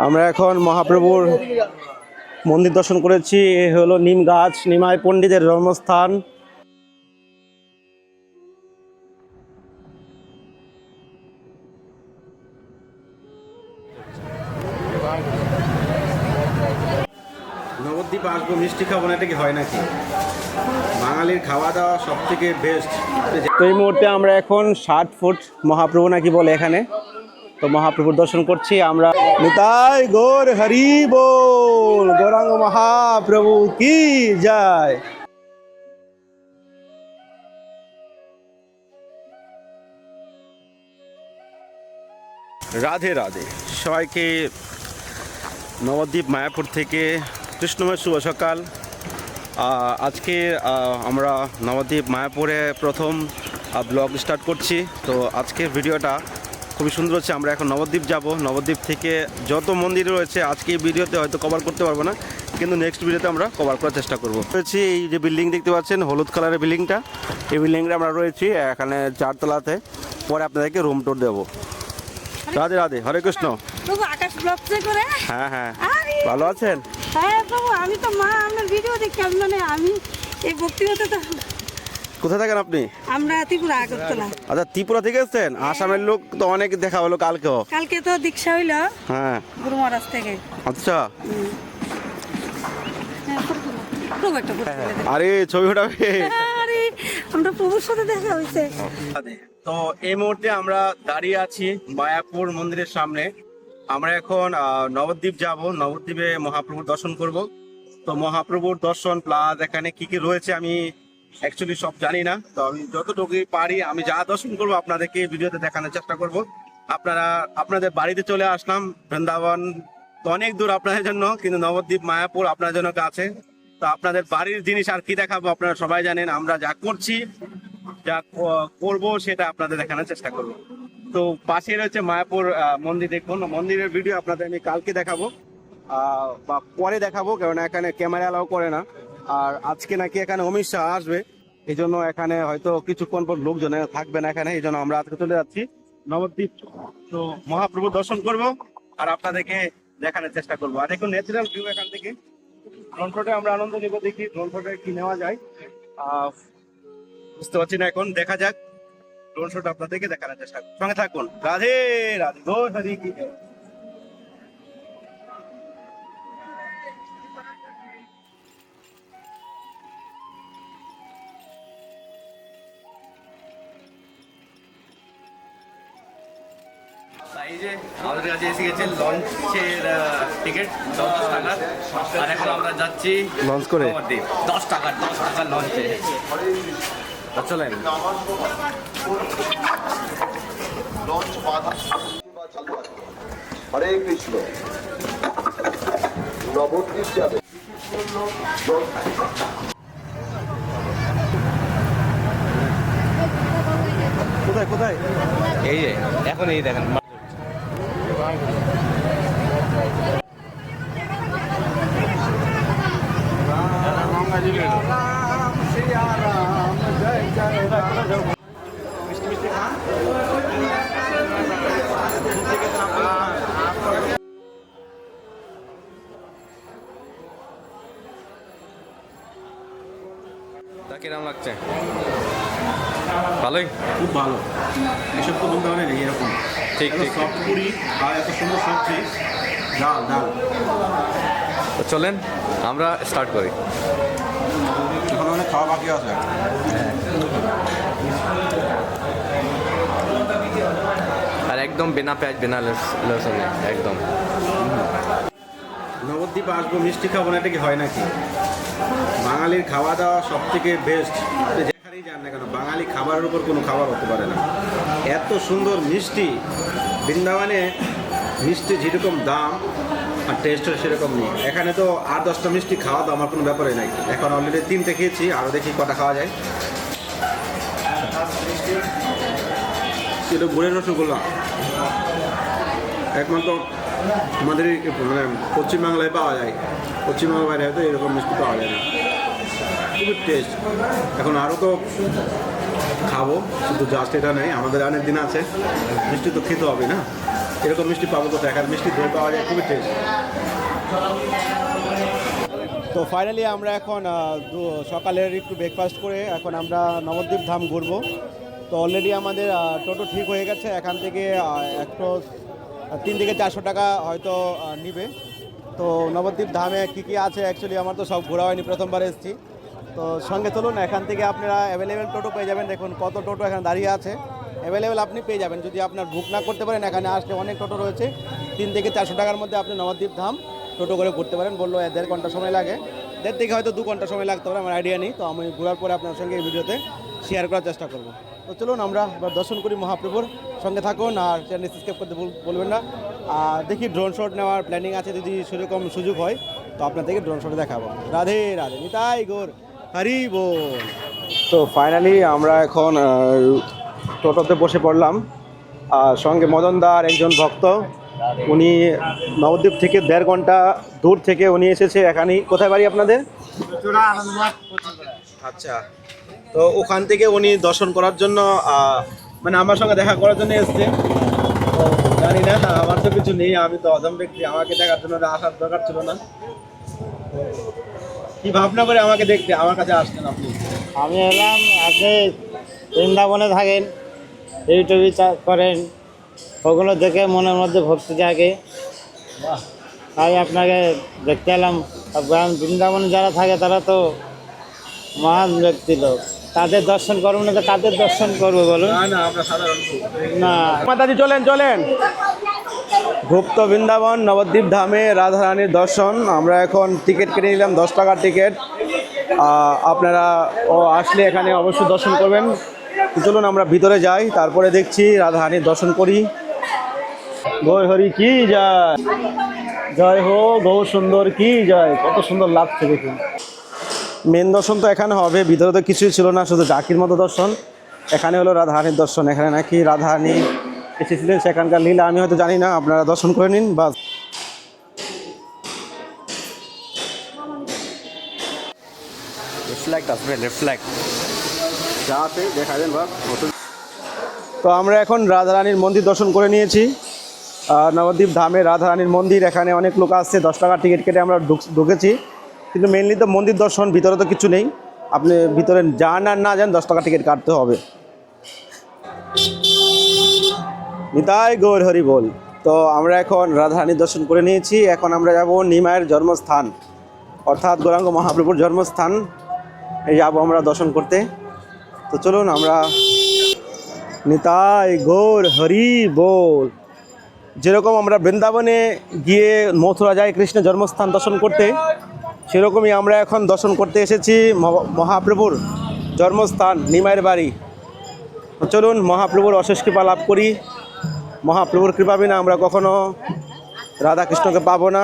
আমরা এখন মহাপ্রভুর মন্দির দর্শন করেছি। এ হলো নিম গাছ, নিমাই পণ্ডিতের জন্মস্থান। নবদ্বীপ আসবো, মিষ্টি খাবো না, এটা কি হয় নাকি? বাঙালির খাওয়া দাওয়া সব থেকে বেস্ট। তো এই মুহূর্তে আমরা এখন 60 ফুট মহাপ্রভু নাকি বলে এখানে, তো মহাপ্রভুর দর্শন করছি আমরা। নিতাই গৌর হরি বল, গৌরাঙ্গ মহাপ্রভু কি যায়। রাধে রাধে সবাইকে, নবদ্বীপ মায়াপুর থেকে কৃষ্ণময় শুভ সকাল। আজকে আমরা নবদ্বীপ মায়াপুরে প্রথম ব্লগ স্টার্ট করছি। তো আজকের ভিডিওটা খুবই সুন্দর হচ্ছে। আমরা এখন নবদ্বীপ যাব। নবদ্বীপ থেকে যত মন্দির রয়েছে আজকে এই ভিডিওতে হয়তো কভার করতে পারবো না, কিন্তু নেক্সট ভিডিওতে আমরা কভার করার চেষ্টা করবো। রয়েছি এই যে বিল্ডিং দেখতে পাচ্ছেন, হলুদ কালারের বিল্ডিংটা, এই বিল্ডিংটা আমরা রয়েছি এখানে 4 তলাতে। পরে আপনাদেরকে রুম টুর দেবো। রাধে রাধে, হরে কৃষ্ণ। প্রভু আকাশ ব্লগ করে। হ্যাঁ হ্যাঁ, ভালো আছেন? হ্যাঁ প্রভু, আমি তো মা আপনার ভিডিও দেখি। মানে আমি এই ভক্তিগত তো। কোথায় থাকেন আপনি? আমরা ত্রিপুরা আগরতলা। আচ্ছা, ত্রিপুরা থেকে এসেছেন? আসামের লোক তো অনেক দেখা হলো কালকেও। কালকে তো দীক্ষা হইল হ্যাঁ, গুরু মহারাজ থেকে। আচ্ছা, প্রভু একটা ফটো তুলে দেন। আরে ছবি ওঠাবে। আরে আমরা প্রভুর সাথে দেখা হয়েছে। তো এই মুহূর্তে আমরা দাঁড়িয়ে আছি মায়াপুর মন্দিরের সামনে। আমরা এখন নবদ্বীপ যাব, নবদ্বীপে মহাপ্রভুর দর্শন করব। তো মহাপ্রভুর দর্শন প্লাস এখানে কি কি রয়েছে আমি অ্যাকচুয়ালি সব জানি না। তো আমি যতটুকু পারি, আমি যা দর্শন করব আপনাদেরকে ভিডিওতে দেখানোর চেষ্টা করব। আপনাদের বাড়িতে চলে আসলাম। বৃন্দাবন তো অনেক দূর আপনাদের জন্য, কিন্তু নবদ্বীপ মায়াপুর আপনার জন্য কাছে। তো আপনাদের বাড়ির জিনিস আর কি দেখাবো, আপনারা সবাই জানেন। আমরা যা করছি, যা করব সেটা আপনাদের দেখানোর চেষ্টা করব। তো পাশে রয়েছে মায়াপুর মন্দির। দেখুন, মন্দিরের ভিডিও আপনাদের আমি কালকে দেখাবো বা পরে দেখাবো, কারণ এখানে ক্যামেরা অ্যালাউ করে না। আর আজকে নাকি এখানে অমিত শাহ আসবে, এই জন্য এখানে হয়তো কিছুক্ষণ পর লোকজন থাকবে না এখানে, এই জন্য আমরা আজকে চলে যাচ্ছি নবদ্বীপ। তো মহাপ্রভু দর্শন করব আর আপনাদেরকে দেখানোর চেষ্টা করবো। আর দেখুন ন্যাচারাল ভিউ এখান থেকে। ড্রোন শটে আমরা আনন্দ নেব, দেখি ড্রোন শটে কি নেওয়া যায়। বুঝতে পারছি না, এখন দেখা যাক। ড্রোন শট আপনাদেরকে দেখানোর চেষ্টা করুন, সঙ্গে থাকুন। রাধে রাধে, গৌর হরি কি জয়। এই যে আমাদের কাছে এসে গেছে লঞ্চের টিকিট 10 টাকা। আর এখন আমরা যাচ্ছি লঞ্চ করে নবদ্বীপ। 10 টাকা লঞ্চে। চলেন। হরে কৃষ্ণ। নবদ্বীপ যাবে। কোথায় কোথায়? এই যে এখন এই দেখেন কিরম লাগছে? ভালোই, খুব ভালো। এসব তো বলতে পারে এরকম ঠিক ঠিক। সব পুরি আর এত সুন্দর সবজি, ডাল ডাল। তো চলেন আমরা স্টার্ট করি। এখন অনেক খাওয়া বাকি আছে। আর একদম বিনা পেঁয়াজ বিনা লসুন একদম। নবদ্বীপ আসবো, মিষ্টি খাবো না, এটা কি হয় নাকি? বাঙালির খাওয়া দাওয়া সব থেকে বেস্ট। যেখানেই যান না কেন, বাঙালি খাবারের উপর কোনো খাবার হতে পারে না। এত সুন্দর মিষ্টি, বৃন্দাবনে মিষ্টি যেরকম দাম আর টেস্টও সেরকম নেই। এখানে তো 8-10টা মিষ্টি খাওয়া তো আমার কোনো ব্যাপারে নাই। এখন অলরেডি 3টে খেয়েছি, আরও দেখি কটা খাওয়া যায়। এটা গুড়ের রসগোল্লা, একমাত্র আমাদের মানে পশ্চিমবাংলায় পাওয়া যায়। পশ্চিমবাংলার বাইরে হয়তো এরকম মিষ্টি পাওয়া যায় না। খুবই টেস্ট। এখন আরও তো খাবো, শুধু জাস্ট এটা নেই, আমাদের অনেক দিন আছে, মিষ্টি তো খেতে হবে না। এরকম মিষ্টি পাবো কোথায়, এখানে মিষ্টি দই পাওয়া যায়, খুবই টেস্ট। তো ফাইনালি আমরা এখন সকালের একটু ব্রেকফাস্ট করে এখন আমরা নবদ্বীপ ধাম ঘুরবো। তো অলরেডি আমাদের টোটো ঠিক হয়ে গেছে, এখান থেকে একটু 3 থেকে 400 টাকা হয়তো নিবে। তো নবদ্বীপ ধামে কী কী আছে অ্যাকচুয়ালি আমার তো সব ঘোরা হয়নি, প্রথমবার এসেছি। তো সঙ্গে চলুন, এখান থেকে আপনারা অ্যাভেলেবেল টোটো পেয়ে যাবেন। দেখুন কত টোটো এখানে দাঁড়িয়ে আছে, অ্যাভেলেবেল আপনি পেয়ে যাবেন। যদি আপনার বুক না করতে পারেন, এখানে আসলে অনেক টোটো রয়েছে। 3 থেকে 400 টাকার মধ্যে আপনি নবদ্বীপ ধাম টোটো করে ঘুরতে পারেন। বললো 1.5 ঘন্টা সময় লাগে, 1.5 থেকে হয়তো 2 ঘন্টা সময় লাগতে পারে, আমার আইডিয়া নেই। তো আমি ঘোরার পরে আপনার সঙ্গে এই ভিডিওতে শেয়ার করার চেষ্টা করব। তো চলুন আমরা এবার দর্শন করি মহাপ্রভুর। সঙ্গে থাকুন আর চ্যানেল সাবস্ক্রাইব করতে বলবেন না। আর দেখি ড্রোন শট নেওয়ার প্ল্যানিং আছে, যদি সেরকম সুযোগ হয় তো আপনাদেরকে ড্রোন শটে দেখাবো। রাধে রাধে, নিতাই গৌর হরি বল। তো ফাইনালি আমরা এখন টোটোতে বসে পড়লাম। আর সঙ্গে মদনদার একজন ভক্ত, উনি নবদ্বীপ থেকে 1.5 ঘন্টা দূর থেকে উনি এসেছে এখানেই। কোথায় বাড়ি আপনাদের? আচ্ছা, তো ওখান থেকে উনি দর্শন করার জন্য মানে আমার সঙ্গে দেখা করার জন্য এসছে। তো জানি না, আমার তো কিছু নেই, আমি তো অদম ব্যক্তি, আমাকে দেখার জন্য আসার দরকার ছিল না। কি ভাবনা করে আমাকে দেখতে আমার কাছে আসছেন আপনি? আমি এলাম, আপনি বৃন্দাবনে থাকেন, ইউটিউবে করেন, ওগুলো দেখে মনের মধ্যে ভক্তি জাগে, তাই আপনাকে দেখতে এলাম। বৃন্দাবনে যারা থাকে তারা তো মহান ব্যক্তি লোক, তাদের দর্শন করবো না তো কাদের দর্শন করবো বলুন? না না, আমরা সাধারণ না, মাতাজি চলেন চলেন। গুপ্ত বৃন্দাবন নবদ্বীপ ধামে রাধারানীর দর্শন। আমরা এখন টিকিট কেটে নিলাম, 10 টাকার টিকিট। আপনারা আসলে এখানে অবশ্যই দর্শন করবেন। চলুন আমরা ভিতরে যাই, তারপরে দেখছি রাধারানীর দর্শন করি। গৌর হরি কি জয়, জয় হো গৌর সুন্দর কি জয়। কত সুন্দর লাগছে দেখুন। মেন দর্শন তো এখানে হবে, ভিতরে তো কিছুই ছিল না, শুধু জাকির মতো দর্শন। এখানে হলো রাধারানীর দর্শন, এখানে নাকি রাধারানী এসেছিলেন, সেখানকার লীলা আমি হয়তো জানি না, আপনারা দর্শন করে নিন বাস। রিফ্লেক্ট আসবে, রিফ্লেক্ট যা আছে দেখাবেন বাস। তো আমরা এখন রাধারানীর মন্দির দর্শন করে নিয়েছি। নবদ্বীপ ধামে রাধারানীর মন্দির, এখানে অনেক লোক আসছে। 10 টাকার টিকিট কেটে আমরা ঢুকেছি, কিন্তু মেনলি তো মন্দির দর্শন, ভিতরে তো কিছু নেই। আপনি ভিতরে যান আর না যান 10 টাকা টিকিট কাটতে হবে। নিতাই গৌর হরি বল। তো আমরা এখন রাধারানীর দর্শন করে নিয়েছি, এখন আমরা যাব নিমাইয়ের জন্মস্থান, অর্থাৎ গৌরাঙ্গ মহাপ্রভুর জন্মস্থান এই যাবো আমরা দর্শন করতে। তো চলুন আমরা। নিতাই গৌর হরি বল। যেরকম আমরা বৃন্দাবনে গিয়ে মথুরা যাই কৃষ্ণের জন্মস্থান দর্শন করতে, সেরকমই আমরা এখন দর্শন করতে এসেছি মহাপ্রভুর জন্মস্থান নিমাইয়ের বাড়ি। চলুন মহাপ্রভুর অশেষ কৃপা লাভ করি। মহাপ্রভুর কৃপা বিনা আমরা কখনো রাধাকৃষ্ণকে পাবো না।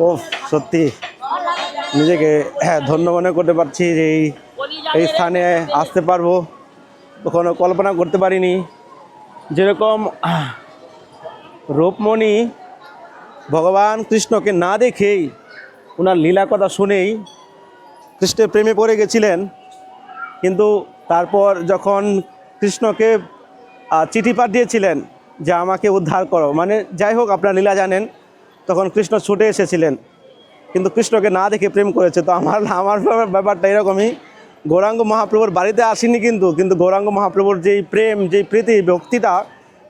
ও সত্যি নিজেকে ধন্য মনে করতে পারছি যে এই স্থানে আসতে পারবো, কখনো কল্পনা করতে পারিনি। যেরকম রূপমণি ভগবান কৃষ্ণকে না দেখেই, ওনার লীলা কথা শুনেই কৃষ্ণের প্রেমে পড়ে গেছিলেন, কিন্তু তারপর যখন কৃষ্ণকে চিঠি পাঠিয়েছিলেন যে আমাকে উদ্ধার করো, মানে যাই হোক আপনার লীলা জানেন, তখন কৃষ্ণ ছুটে এসেছিলেন, কিন্তু কৃষ্ণকে না দেখে প্রেম করেছে। তো আমার ব্যাপারটা এরকমই, গৌরাঙ্গ মহাপ্রভুর বাড়িতে আসিনি, কিন্তু গৌরাঙ্গ মহাপ্রভুর যেই প্রেম, যেই প্রীতি, ভক্তিটা,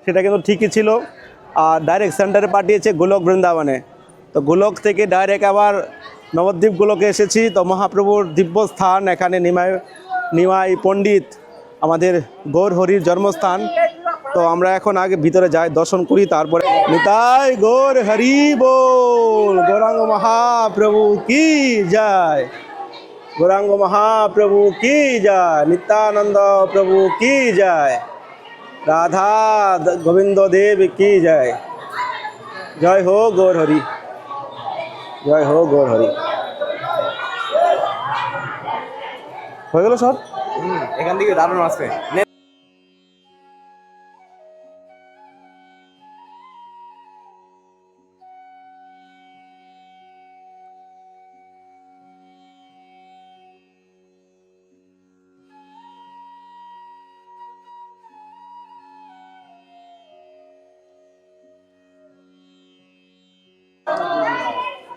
সেটা কিন্তু ঠিকই ছিল। আর ডাইরেক্ট সেন্টারে পাঠিয়েছে গোলক বৃন্দাবনে। তো গোলক থেকে ডাইরেক্ট আবার নবদ্বীপ গোলকে এসেছি। তো মহাপ্রভুর দিব্য স্থান এখানে নিমাই পণ্ডিত, আমাদের গৌর হরির জন্মস্থান। তো আমরা এখন আগে ভিতরে যাই, দর্শন করি, তারপরে। নিতাই গৌর হরি বল। গৌরাঙ্গ মহাপ্রভু কি জয়, গৌরাঙ্গ মহাপ্রভু কি জয়, নিত্যানন্দ প্রভু কি জয়, রাধা গোবিন্দ দেব কি জয়। জয় হো গৌর হরি, জয় হো গৌর হরি। হয়ে গেল সব, এখান থেকে দারুণ আসবে।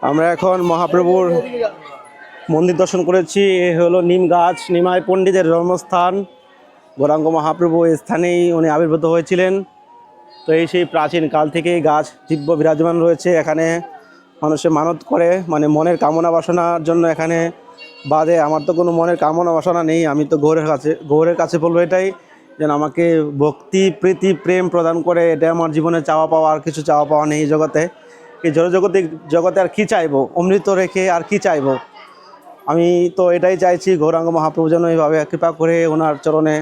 আমরা এখন মহাপ্রভুর মন্দির দর্শন করেছি। এ হলো নিম গাছ, নিমাই পণ্ডিতের জন্মস্থান। গৌরাঙ্গ মহাপ্রভু এই স্থানেই উনি আবির্ভূত হয়েছিলেন। তো এই সেই প্রাচীন কাল থেকেই গাছ দিব্য বিরাজমান রয়েছে। এখানে মানুষে মানত করে, মানে মনের কামনা বাসনার জন্য এখানে বাদে। আমার তো কোনো মনের কামনা বাসনা নেই, আমি তো গৌরের কাছে বলবো এটাই, যেন আমাকে ভক্তি প্রীতি প্রেম প্রদান করে। এটা আমার জীবনে চাওয়া পাওয়া, আর কিছু চাওয়া পাওয়া নেই এই জগতে। এই জগতে আর কি চাইবো, অমৃত রেখে আর কি চাইবো। আমি তো এটাই চাইছি, গৌরাঙ্গ মহাপ্রভু যেন এইভাবে কৃপা করে ওনার চরণে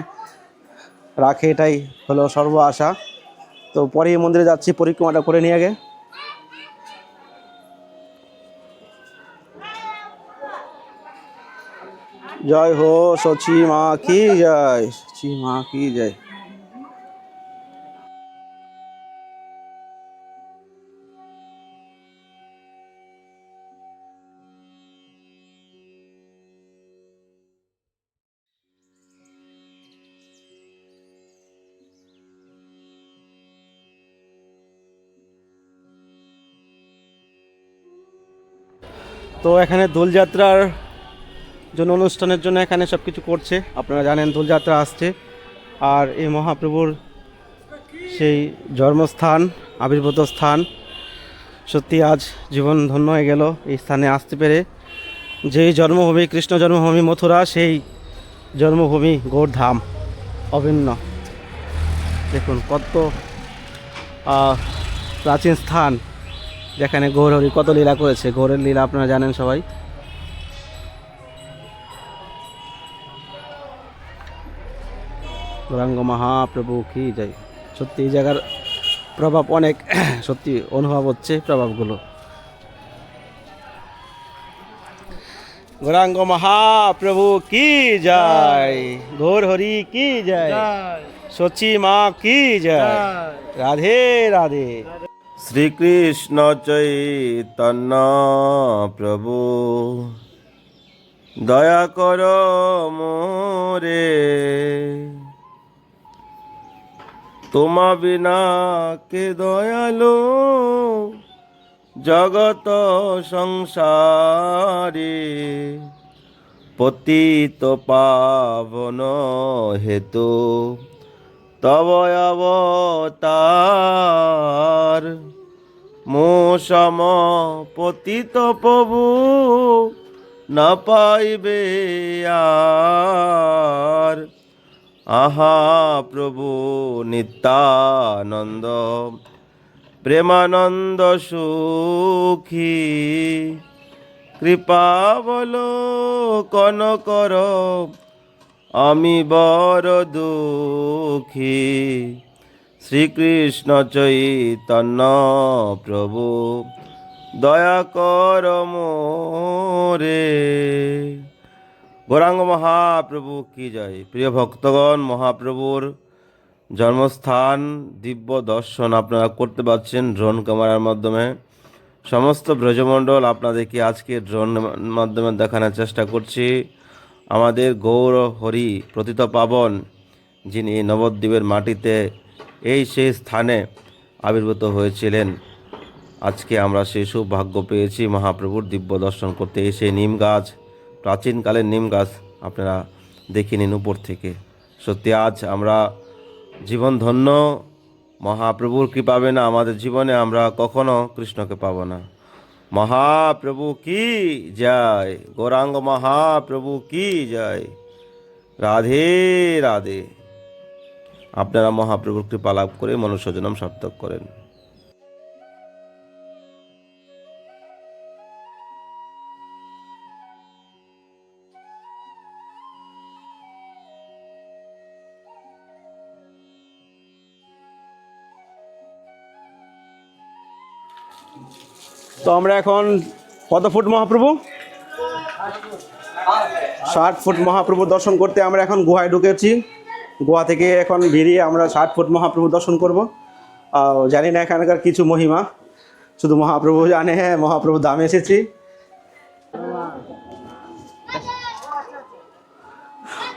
রাখে, এটাই হলো সর্ব আশা। তো পরে এই মন্দিরে যাচ্ছি, পরিক্রমাটা করে নিয়ে আগে। জয় হো সচি মা কি জয়, সচি মা কি জয়। তো এখানে দোলযাত্রার জন্য, অনুষ্ঠানের জন্য এখানে সব কিছু করছে। আপনারা জানেন দোলযাত্রা আসছে, আর এই মহাপ্রভুর সেই জন্মস্থান, আবির্ভূত স্থান। সত্যি আজ জীবন ধন্য হয়ে গেল এই স্থানে আসতে পেরে। যেই জন্মভূমি, কৃষ্ণ জন্মভূমি মথুরা, সেই জন্মভূমি গৌরধাম অভিন্ন। দেখুন কত প্রাচীন স্থান, যেখানে গৌরহরি কত লীলা করেছে। গৌরের লীলা আপনারা জানেন সবাই। গৌরাঙ্গ মহাপ্রভু কি জয়। সত্যি এই জায়গার প্রভাব অনেক, সত্যি অনুভব হচ্ছে প্রভাবগুলো। গৌরাঙ্গ মহাপ্রভু কি জয়, গৌর হরি কি জয়, সচি মা কি জয়, রাধে রাধে। শ্রীকৃষ্ণ চৈতন্য প্রভু দয়া কর মোরে, তোমা বিনা কে দয়ালু জগত সংসারে, পতিত পাবন হেতু তব অবতার। মো সম পতিত প্রভু না পাইবে আর, আহা প্রভু নিত্যানন্দ প্রেমানন্দ সুখী, কৃপা বলোকন কর আমি বড় দুঃখী। শ্রীকৃষ্ণ চৈতন্য প্রভু দয়া কর মোরে। গৌরাঙ্গ মহাপ্রভু কি জয়। প্রিয় ভক্তগণ, মহাপ্রভুর জন্মস্থান দিব্য দর্শন আপনারা করতে পারছেন ড্রোন ক্যামেরার মাধ্যমে। সমস্ত ব্রজমণ্ডল আপনাদেরকে আজকে ড্রোন মাধ্যমে দেখানোর চেষ্টা করছি। আমাদের গৌর হরি প্রতীত পাবন, যিনি নবদ্বীপের মাটিতে এই সেই স্থানে আবির্ভূত হয়েছিলেন। আজকে আমরা সেই সৌভাগ্য পেয়েছি মহাপ্রভুর দিব্য দর্শন করতে। এই সেই নিম গাছ, প্রাচীনকালের নিম গাছ আপনারা দেখে নিন উপর থেকে। সত্যি আজ আমরা জীবন ধন্য। মহাপ্রভুর কৃপা পাবে না আমাদের জীবনে, আমরা কখনো কৃষ্ণকে পাবো না। মহাপ্রভু কি জয়, গৌরাঙ্গ মহাপ্রভু কি জয়, রাধে রাধে। আপনারা মহাপ্রভুর কৃপা লাভ করে মনুষ্য জন্ম সার্থক করেন। তো আমরা এখন কত ফুট মহাপ্রভু, 60 ফুট মহাপ্রভু দর্শন করতে আমরা এখন গুহায় ঢুকেছি। গুহা থেকে এখন বেরিয়ে আমরা 60 ফুট মহাপ্রভু দর্শন করব। জানি না এখানকার কিছু মহিমা, শুধু মহাপ্রভু জানে। হ্যাঁ, মহাপ্রভু ধামে এসেছি।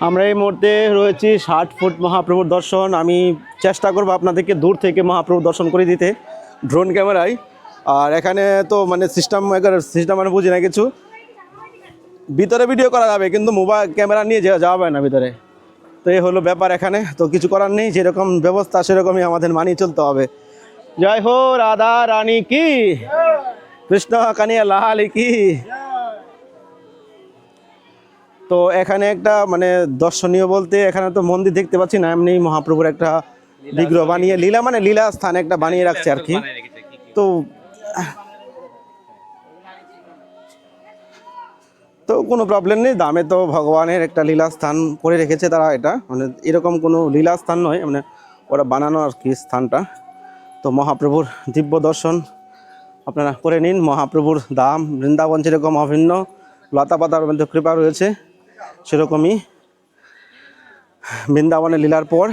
আমরা এই মুহূর্তে রয়েছি 60 ফুট মহাপ্রভুর দর্শন। আমি চেষ্টা করব আপনাদেরকে দূর থেকে মহাপ্রভু দর্শন করে দিতে ড্রোন ক্যামেরায়। আর এখানে তো মানে সিস্টেম মানে বুঝি না কিছু, ভিতরে ভিডিও করা যাবে কিন্তু মোবাইল ক্যামেরা নিয়ে যাওয়া যাবে না ভিতরে। তো এই হলো ব্যাপার এখানে, তো কিছু করার নেই, যেরকম ব্যবস্থা সেরকমই আমাদের মানিয়ে চলতে হবে। জয় হো রাধা রানী কি, কৃষ্ণ কানিয়া লাল কি। তো এখানে একটা মানে দর্শনীয় বলতে এখানে তো মন্দির দেখতে পাচ্ছি না, এমনি মহাপ্রভুর একটা বিগ্রহ বানিয়ে লীলা মানে লীলা স্থান একটা বানিয়ে রাখছে আর কি। তো তো কোনো প্রবলেম নেই, দামে তো ভগবানের একটা লীলা স্থান করে রেখেছে তারা, এটা মানে এরকম কোনো লীলা স্থান নয়, মানে ওরা বানানো আর কি স্থানটা। তো মহাপ্রভুর দিব্য দর্শন আপনারা করে নিন। মহাপ্রভুর ধাম বৃন্দাবন যেরকম অভিন্ন লতা পাতার মধ্যে কৃপা রয়েছে, সেরকমই বৃন্দাবনের লীলার পর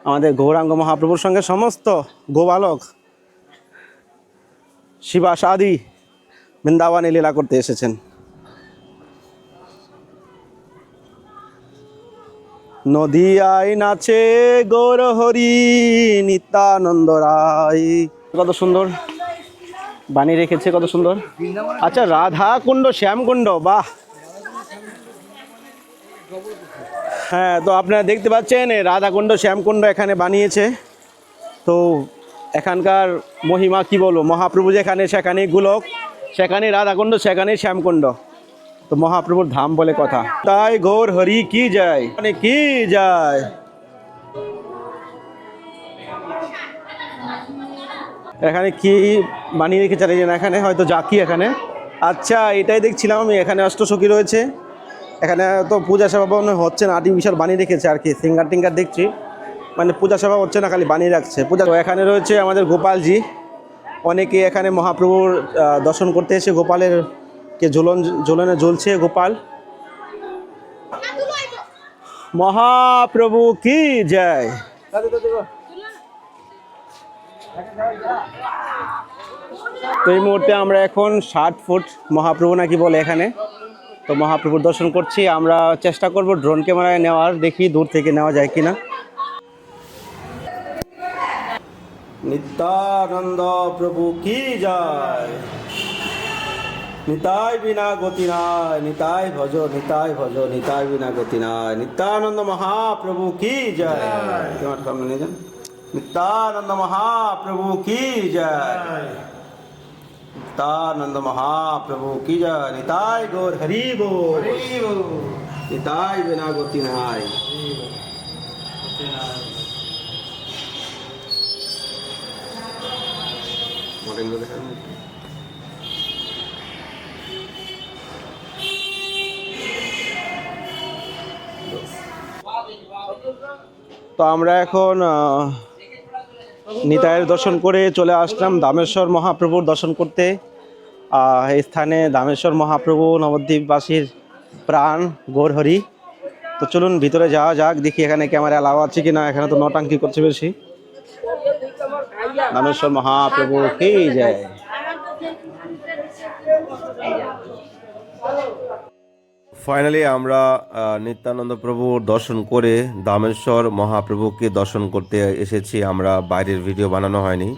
আমাদের গৌরাঙ্গ মহাপ্রভুর সঙ্গে সমস্ত গোবালক শিবাস আদি বৃন্দাবনে লীলা করতে এসেছেন। নদিয়ায় নাচে গৌর হরি নিত্যানন্দ রায়। কত সুন্দর বানিয়ে রেখেছে, কত সুন্দর। আচ্ছা, রাধা কুণ্ড শ্যামকুণ্ড, বাহ। হ্যাঁ, তো আপনারা দেখতে পাচ্ছেন রাধাকুণ্ড শ্যামকুণ্ড এখানে বানিয়েছে। তো এখানকার মহিমা কি বলবো, মহাপ্রভু যেখানে সেখানেই গোলক, সেখানে রাধাকুণ্ড, সেখানেই শ্যামকুণ্ড। তো মহাপ্রভুর ধাম বলে কথা। তাই গৌর হরি কি যায়, মানে কি যায়। এখানে কি বানিয়ে রেখেছে জানি না, এখানে হয়তো জাকি এখানে। আচ্ছা, এটাই দেখছিলাম আমি, এখানে অষ্টসখী রয়েছে। এখানে তো পূজা সেবা হচ্ছে না, আর্টিফিশিয়াল বানিয়ে রেখেছে আর কি, সিঙ্গার টিঙ্গার দেখছি, মানে পূজা সেবা হচ্ছে না, খালি বানিয়ে রাখছে পূজা। তো এখানে রয়েছে আমাদের গোপালজি, অনেকে এখানে মহাপ্রভুর দর্শন করতে এসে গোপালের কে ঝোলনে জ্বলছে গোপাল। মহাপ্রভু কি জয়। তো এই মুহূর্তে আমরা এখন 60 ফুট মহাপ্রভু নাকি বলে এখানে, তো মহাপ্রভুর দর্শন করছি। আমরা চেষ্টা করব ড্রোন ক্যামেরায় নেওয়ার, দেখি দূর থেকে নেওয়া যায় কিনা। নিত্যানন্দ প্রভু কি যায়, নিতাই বিনা গতি নাই, নিতাই ভজ নিতাই ভজ, নিতাই বিনা গতি নাই। নিত্যানন্দ মহাপ্রভু কি যায়, তোমার সামনে নিয়ে যান। নিত্যানন্দ মহাপ্রভু কি যায়, নিত্যানন্দ মহাপ্রভু কি যায়। নিতাই গৌর হরি বল, নিতাই বিনা গতি নাই। মডেল দেখেন। তো আমরা এখন নিতাইয়ের দর্শন করে চলে আসলাম দামেশ্বর মহাপ্রভুর দর্শন করতে। এই স্থানে দামেশ্বর মহাপ্রভু নবদ্বীপবাসীর প্রাণ গৌরহরি। তো চলুন ভিতরে যাওয়া যাক, দেখি এখানে ক্যামেরা অ্যালাউ আছে কিনা। এখানে তো নটাঙ্কি করছে বেশি। দামেশ্বর মহাপ্রভু কি জয়। ফাইনালি আমরা নিত্যানন্দ প্রভুর দর্শন করে দামেশ্বর মহাপ্রভুকে দর্শন করতে এসেছি। আমরা বাইরের ভিডিও বানানো হয়নি,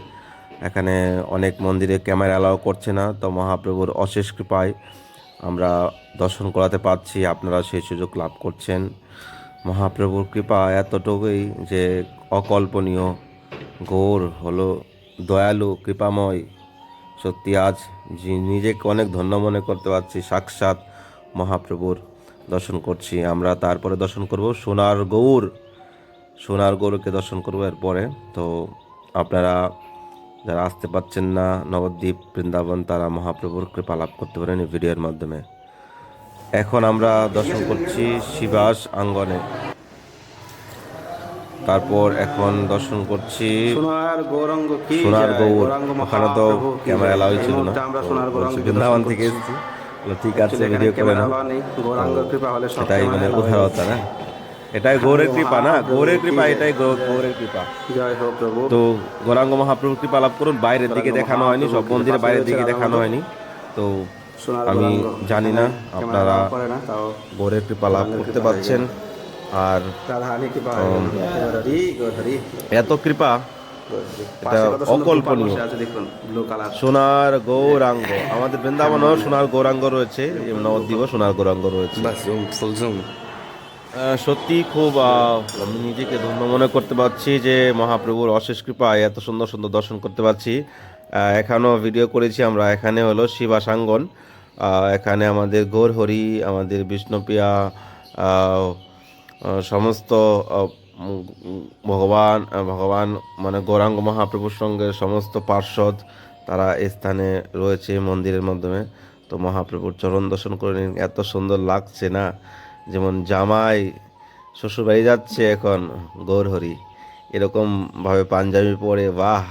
এখানে অনেক মন্দিরে ক্যামেরা অ্যালাউ করছে না। তো মহাপ্রভুর অশেষ কৃপায় আমরা দর্শন করাতে পারছি, আপনারা সেই সুযোগ লাভ করছেন। মহাপ্রভুর কৃপা এতটুকুই যে অকল্পনীয়। গৌর হলো দয়ালু, কৃপাময়। সত্যি আজ নিজেকে অনেক ধন্য মনে করতে পারছি, সাক্ষাৎ মহাপ্রভুর দর্শন করছি। আমরা তারপরে দর্শন করব সোনার গৌরকে দর্শন করব এরপরে। তো আপনারা যারা আসতে পারছেন না নবদ্বীপ বৃন্দাবন, তারা মহাপ্রভুর কৃপা লাভ করতে পারেন এই ভিডিওর মাধ্যমে। এখন আমরা দর্শন করছি শিবাস আঙ্গনে, তারপর এখন দর্শন করছি সোনার গৌর। ওখানে তো ক্যামেরা এলাও ছিল না, বৃন্দাবন থেকে এসেছি। ঠিক আছে, ভিডিও করে নাও। এটাই মানে উদারতা না, এটাই গৌরের কৃপা না, গৌরের কৃপা, এটাই গৌরের কৃপা। তো গৌরাঙ্গ মহাপ্রভুর কৃপা লাভ করুন। বাইরের দিকে দেখানো হয়নি, সব মন্দিরে বাইরের দিকে দেখানো হয়নি। তো আমি জানি না আপনারা গৌরের কৃপা লাভ করতে পারছেন। আর এত কৃপা এটা অকল্পনীয়। দেখুন ব্লু কালার। সোনার গৌরাঙ্গ, আমাদের বৃন্দাবনেও সোনার গৌরাঙ্গ রয়েছে, নবদ্বীপও সোনার গৌরাঙ্গ রয়েছে। বাস জুম, ফুল জুম। সত্যি খুব আমি নিজেকে ধন্য মনে করতে পারছি যে মহাপ্রভুর অশেষ কৃপায় এত সুন্দর সুন্দর দর্শন করতে পারছি। এখানেও ভিডিও করেছি আমরা, এখানে হলো শিবাসাঙ্গন, এখানে আমাদের গৌরহরি, আমাদের বিষ্ণুপ্রিয়া, সমস্ত ভগবান ভগবান মানে গৌরাঙ্গ মহাপ্রভুর সঙ্গে সমস্ত পার্ষদ তারা এই স্থানে রয়েছে মন্দিরের মাধ্যমে। তো মহাপ্রভুর চরণ দর্শন করে নিন, এত সুন্দর লাগছে না, যেমন জামাই শ্বশুরবাড়ি যাচ্ছে এখন গৌরহরি এরকমভাবে পাঞ্জাবি পরে, বাহ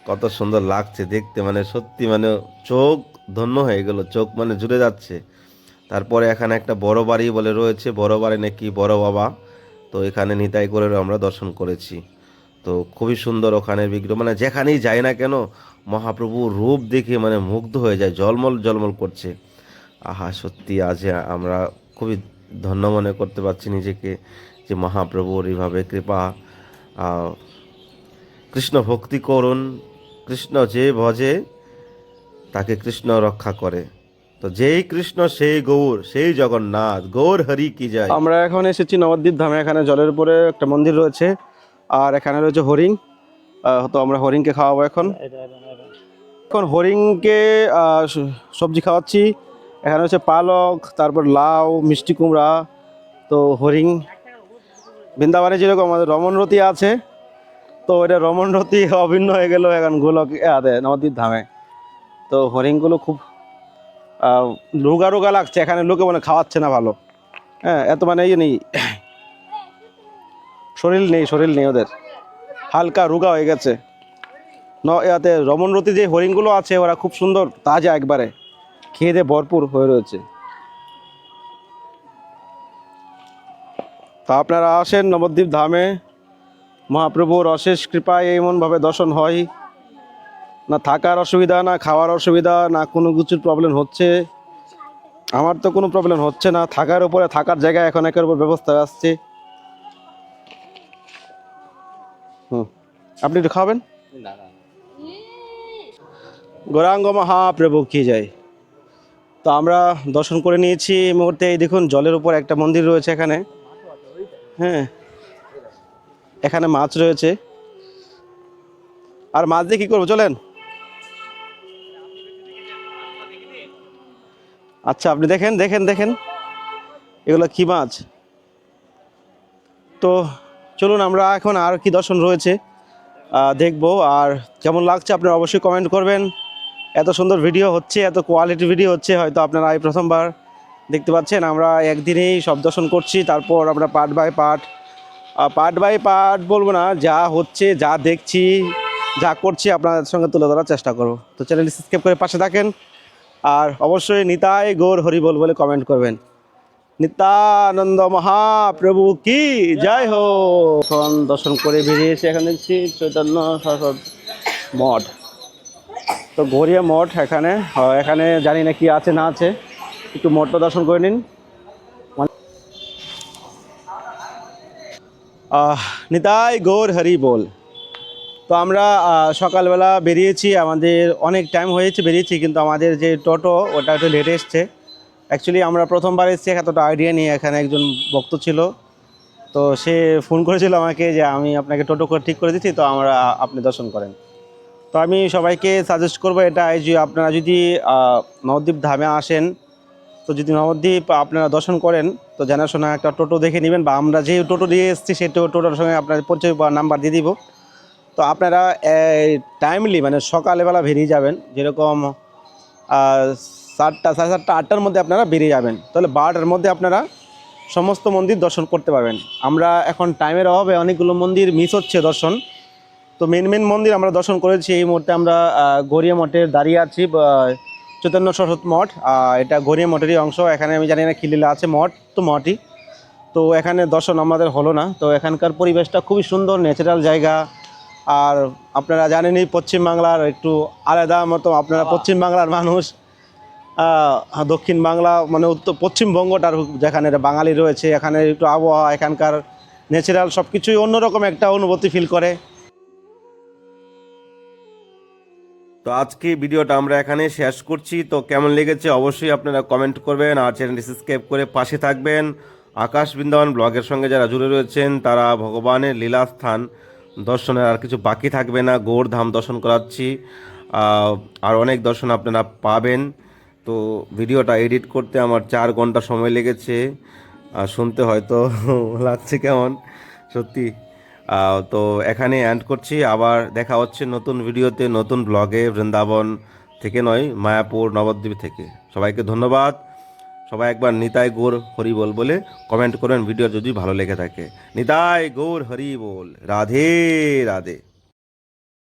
কত সুন্দর লাগছে দেখতে, মানে সত্যি মানে চোখ ধন্য হয়ে গেল, চোখ মানে জুড়ে যাচ্ছে। তারপরে এখানে একটা বড় বাড়ি বলে রয়েছে, বড় বাড়ি নাকি বড় বাবা, তো এখানে নিতাই করে আমরা দর্শন করেছি। তো খুবই সুন্দর ওখানে বিগ্রহ, মানে যেখানেই যাই না কেন মহাপ্রভুর রূপ দেখে মানে মুগ্ধ হয়ে যায়, জলমল জলমল করছে। আহা সত্যি আজ আমরা খুবই ধন্য মনে করতে পারছি নিজেকে যে মহাপ্রভুর এইভাবে কৃপা। কৃষ্ণ ভক্তি করুন, কৃষ্ণ যে ভজে তাকে কৃষ্ণ রক্ষা করে। তো যেই কৃষ্ণ সেই গৌর, সেই জগন্নাথ, গৌর হরি কি যায়। আমরা এখন এসেছি নবদ্বীপ ধামে, এখানে জলের উপরে একটা মন্দির রয়েছে, আর এখানে রয়েছে হরিণ। তো আমরা হরিণকে খাওয়াবো এখন। এখন হরিণকে সবজি খাওয়াচ্ছি। এখানে হচ্ছে পালক, তারপর লাউ, মিষ্টি কুমড়া। তো হরিণ বৃন্দাবনে যেরকম আমাদের রমণরতি আছে, তো এটা রমণরতি অভিন্ন হয়ে গেল এখন গোলক নবদ্বীপ ধামে। তো হরিণগুলো খুব রোগা রোগা লাগছে, এখানে লোকে মানে খাওয়াচ্ছে না ভালো। হ্যাঁ, এত মানে ইয়ে নেই, শরীর নেই ওদের, হালকা রোগা হয়ে গেছে। ইয়াতে রমণরতি যে হরিণগুলো আছে ওরা খুব সুন্দর তাজা, একবারে খেয়ে দিয়ে ভরপুর হয়ে রয়েছে। তা আপনারা আসেন নবদ্বীপ ধামে, মহাপ্রভুর অশেষ কৃপায় এমনভাবে দর্শন হয়, না থাকার অসুবিধা, না খাওয়ার অসুবিধা, না কোনো কিছুর প্রবলেম হচ্ছে। আমার তো কোনো প্রবলেম হচ্ছে না, থাকার উপরে থাকার জায়গা এখন একের উপর ব্যবস্থা আসছে। আপনি একটু খাবেন? গৌরাঙ্গ মহাপ্রভু কি যায়। তো আমরা দর্শন করে নিয়েছি এই মুহূর্তে। এই দেখুন জলের উপর একটা মন্দির রয়েছে এখানে। হ্যাঁ, এখানে মাছ রয়েছে, আর মাছ দিয়ে কি করবো চলেন। আচ্ছা আপনি দেখেন দেখেন দেখেন এগুলো কি মাছ। তো চলুন আমরা এখন আর কি দর্শন রয়েছে দেখবো, আর কেমন লাগছে আপনারা অবশ্যই কমেন্ট করবেন। এত সুন্দর ভিডিও হচ্ছে, এত কোয়ালিটি ভিডিও হচ্ছে, হয়তো আপনারা এই প্রথমবার দেখতে পাচ্ছেন। আমরা একদিনেই সব দর্শন করছি, তারপর আমরা পার্ট বাই পার্ট বলবো না, যা হচ্ছে যা দেখছি যা করছি আপনাদের সঙ্গে তুলে ধরার চেষ্টা করব। তো চ্যানেলটি সাবস্ক্রাইব করে পাশে থাকেন, আর অবশ্যই নিতাই গৌর হরি বল বলে কমেন্ট করবেন। নিত্যানন্দ মহাপ্রভু কি জয় হো। এখন দর্শন করে বেরিয়েছি, এখন দেখছি চৈতন্য সরস্বতী মঠ। তো গড়িয়া মঠ এখানে, এখানে জানি না কি আছে না আছে, একটু মঠটা দর্শন করে নিন। নিতাই গৌর হরি বল। তো আমরা সকালবেলা বেরিয়েছি, আমাদের অনেক টাইম হয়েছে বেরিয়েছি, কিন্তু আমাদের যে টোটো ওটা একটু লেট এসছে। অ্যাকচুয়ালি আমরা প্রথমবার এসেছি, এতটা আইডিয়া নিয়ে। এখানে একজন ভক্ত ছিল, তো সে ফোন করেছিল আমাকে যে আমি আপনাকে টোটো করে ঠিক করে দিচ্ছি, তো আপনি দর্শন করেন। তো আমি সবাইকে সাজেস্ট করবো এটাই যে আপনারা যদি নবদ্বীপ ধামে আসেন, তো যদি নবদ্বীপ আপনারা দর্শন করেন, তো জানাশোনা একটা টোটো দেখে নেবেন, বা আমরা যে টোটো দিয়ে এসেছি সেই টোটোর সঙ্গে আপনার পরিচয় বা নাম্বার দিয়ে দিব। তো আপনারা টাইমলি মানে সকালবেলা বেরিয়ে যাবেন, যেরকম 7টা, 7:30, 8টার মধ্যে আপনারা বেরিয়ে যাবেন, তাহলে 12টার মধ্যে আপনারা সমস্ত মন্দির দর্শন করতে পারবেন। আমরা এখন টাইমের অভাবে অনেকগুলো মন্দির মিস হচ্ছে দর্শন। তো মেন মন্দির আমরা দর্শন করেছি। এই মুহূর্তে আমরা গড়িয়া মঠে দাঁড়িয়ে আছি, চৈতন্য সরস্বতী মঠ। এটা গড়িয়া মঠেরই অংশ। এখানে আমি জানি না কি লীলা আছে, মঠ তো মঠই। তো এখানে দর্শন আমাদের হলো না। তো এখানকার পরিবেশটা খুবই সুন্দর, ন্যাচারাল জায়গা। আর আপনারা জানেনই পশ্চিমবাংলার একটু আলাদা মতো, আপনারা পশ্চিমবাংলার মানুষ, দক্ষিণ বাংলা মানে পশ্চিমবঙ্গটার যেখানে বাঙালি রয়েছে, এখানে একটু আবহাওয়া, এখানকার ন্যাচারাল সব কিছুই অন্যরকম একটা অনুভূতি ফিল করে। তো আজকে ভিডিওটা আমরা এখানে শেষ করছি। তো কেমন লেগেছে অবশ্যই আপনারা কমেন্ট করবেন, আর চ্যানেলটি সাবস্ক্রাইব করে পাশে থাকবেন। আকাশ বৃন্দাবন ব্লগের সঙ্গে যারা জুড়ে রয়েছেন তারা ভগবানের লীলাস্থান দর্শনের আর কিছু বাকি থাকবে না, গৌড় ধাম দর্শন করাচ্ছি, আর অনেক দর্শন আপনারা পাবেন। তো ভিডিওটা এডিট করতে আমার 4 ঘন্টা সময় লেগেছে, শুনতে হয়তো লাগছে কেমন সত্যি। তো এখানে এন্ড করছি, আবার দেখা হচ্ছে নতুন ভিডিওতে, নতুন ব্লগে, বৃন্দাবন থেকে নয়, মায়াপুর নবদ্বীপ থেকে। সবাইকে ধন্যবাদ। সবাই একবার নিতাই গৌর হরি বল বলে কমেন্ট করবেন ভিডিও যদি ভালো লেগে থাকে। নিতাই গৌর হরি বল। রাধে রাধে।